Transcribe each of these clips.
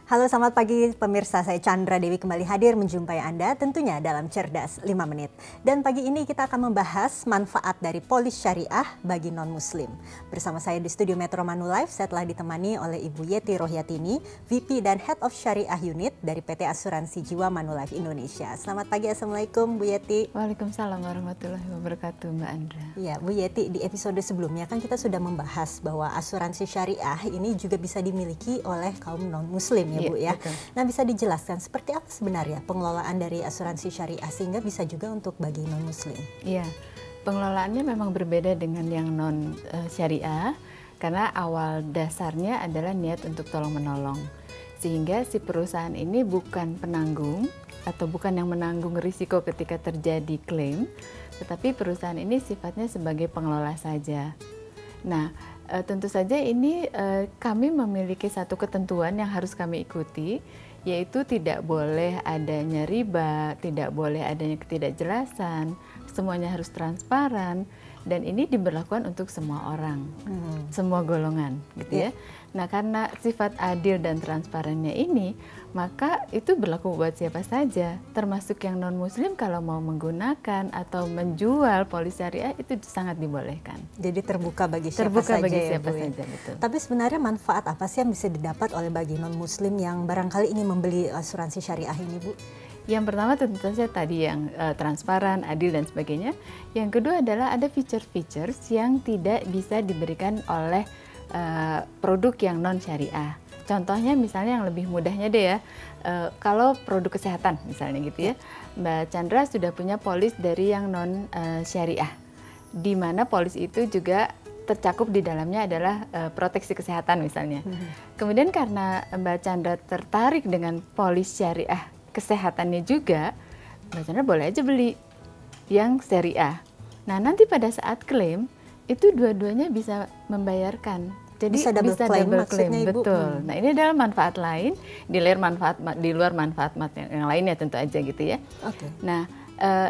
Halo, selamat pagi pemirsa, saya Chandra Dewi kembali hadir menjumpai Anda tentunya dalam Cerdas 5 Menit. Dan pagi ini kita akan membahas manfaat dari polis syariah bagi non-muslim. Bersama saya di studio Metro Manulife, saya telah ditemani oleh Ibu Yeti Rohyatini, VP dan Head of Syariah Unit dari PT Asuransi Jiwa Manulife Indonesia. Selamat pagi, Assalamualaikum Bu Yeti. Waalaikumsalam warahmatullahi wabarakatuh Mbak Andra. Ya, Bu Yeti, di episode sebelumnya kan kita sudah membahas bahwa asuransi syariah ini juga bisa dimiliki oleh kaum non-muslim ya Bu ya. Betul. Nah, bisa dijelaskan seperti apa sebenarnya pengelolaan dari asuransi syariah sehingga bisa juga untuk bagi non-muslim? Iya, pengelolaannya memang berbeda dengan yang non syariah karena awal dasarnya adalah niat untuk tolong-menolong. Sehingga si perusahaan ini bukan penanggung atau bukan yang menanggung risiko ketika terjadi klaim, tetapi perusahaan ini sifatnya sebagai pengelola saja. Nah, tentu saja ini kami memiliki satu ketentuan yang harus kami ikuti, yaitu tidak boleh adanya riba, tidak boleh adanya ketidakjelasan, semuanya harus transparan, dan ini diberlakukan untuk semua orang, semua golongan, gitu ya. Nah, karena sifat adil dan transparannya ini, maka itu berlaku buat siapa saja, termasuk yang non-muslim kalau mau menggunakan atau menjual polis syariah itu sangat dibolehkan. Jadi terbuka bagi siapa saja ya Bu ya. Betul. Tapi sebenarnya manfaat apa sih yang bisa didapat oleh bagi non-muslim yang barangkali ingin membeli asuransi syariah ini Bu? Yang pertama tentu saja tadi yang transparan, adil dan sebagainya. Yang kedua adalah ada feature-features yang tidak bisa diberikan oleh produk yang non syariah. Contohnya misalnya yang lebih mudahnya deh ya, kalau produk kesehatan misalnya gitu ya, Mbak Chandra sudah punya polis dari yang non syariah, di mana polis itu juga tercakup di dalamnya adalah proteksi kesehatan misalnya. Kemudian karena Mbak Chandra tertarik dengan polis syariah kesehatannya juga, Mbak Chandra boleh aja beli yang syariah. Nah, nanti pada saat klaim itu dua-duanya bisa membayarkan. Jadi bisa double claim, betul. Nah, ini adalah manfaat lain di luar manfaat yang lainnya tentu aja gitu ya. Okay. Nah,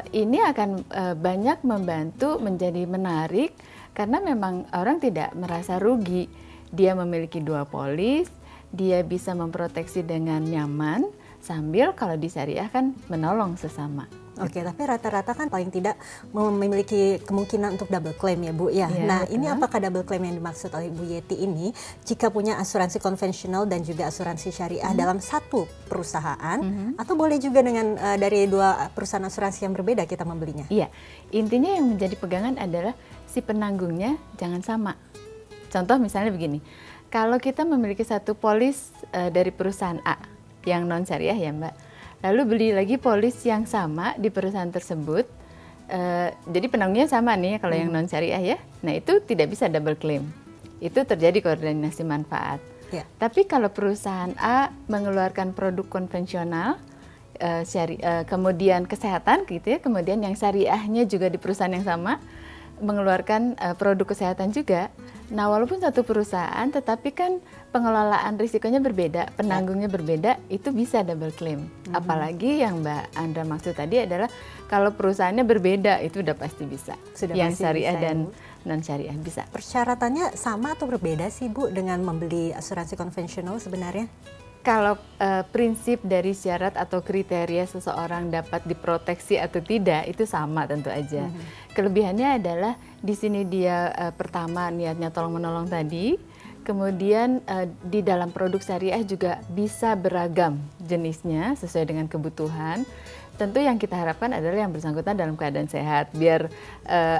ini akan banyak membantu menjadi menarik karena memang orang tidak merasa rugi. Dia memiliki dua polis, dia bisa memproteksi dengan nyaman sambil kalau di syariah kan menolong sesama. Oke, tapi rata-rata kan paling tidak memiliki kemungkinan untuk double claim ya Bu ya. Nah, betul. Ini apakah double claim yang dimaksud oleh Bu Yeti ini jika punya asuransi konvensional dan juga asuransi syariah dalam satu perusahaan atau boleh juga dengan dari dua perusahaan asuransi yang berbeda kita membelinya? Iya, intinya yang menjadi pegangan adalah si penanggungnya jangan sama. Contoh misalnya begini, kalau kita memiliki satu polis dari perusahaan A yang non syariah ya Mbak, lalu beli lagi polis yang sama di perusahaan tersebut, jadi penanggungnya sama nih kalau yang non syariah ya, nah itu tidak bisa double claim, itu terjadi koordinasi manfaat. Tapi kalau perusahaan A mengeluarkan produk konvensional, kemudian kesehatan gitu ya, kemudian yang syariahnya juga di perusahaan yang sama mengeluarkan produk kesehatan juga. Nah, walaupun satu perusahaan, tetapi kan pengelolaan risikonya berbeda, penanggungnya berbeda, itu bisa double claim. Apalagi yang Mbak Andra maksud tadi adalah kalau perusahaannya berbeda, itu udah pasti bisa. Yang syariah dan non syariah bisa. Persyaratannya sama atau berbeda sih Bu dengan membeli asuransi konvensional sebenarnya? Kalau prinsip dari syarat atau kriteria seseorang dapat diproteksi atau tidak itu sama tentu aja. Kelebihannya adalah di sini dia pertama niatnya tolong menolong tadi, kemudian di dalam produk syariah juga bisa beragam jenisnya sesuai dengan kebutuhan. Tentu yang kita harapkan adalah yang bersangkutan dalam keadaan sehat, biar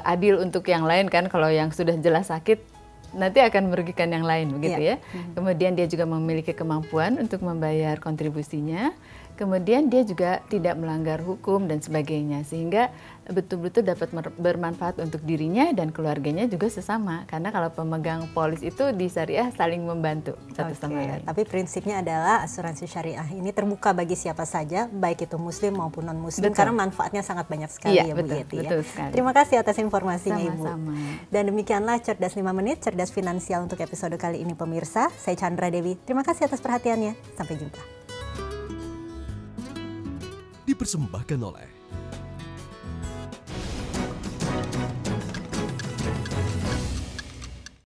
adil untuk yang lain kan, kalau yang sudah jelas sakit nanti akan merugikan yang lain begitu ya. Kemudian dia juga memiliki kemampuan untuk membayar kontribusinya. Kemudian dia juga tidak melanggar hukum dan sebagainya, sehingga betul-betul dapat bermanfaat untuk dirinya dan keluarganya juga sesama. Karena kalau pemegang polis itu di syariah saling membantu satu sama lain. Tapi prinsipnya adalah asuransi syariah ini terbuka bagi siapa saja, baik itu muslim maupun non-muslim, karena manfaatnya sangat banyak sekali ya Bu Yeti. Betul sekali. Terima kasih atas informasinya Sama-sama. Ibu. Dan demikianlah Cerdas 5 Menit, Cerdas Finansial untuk episode kali ini pemirsa. Saya Chandra Dewi, terima kasih atas perhatiannya. Sampai jumpa. Dipersembahkan oleh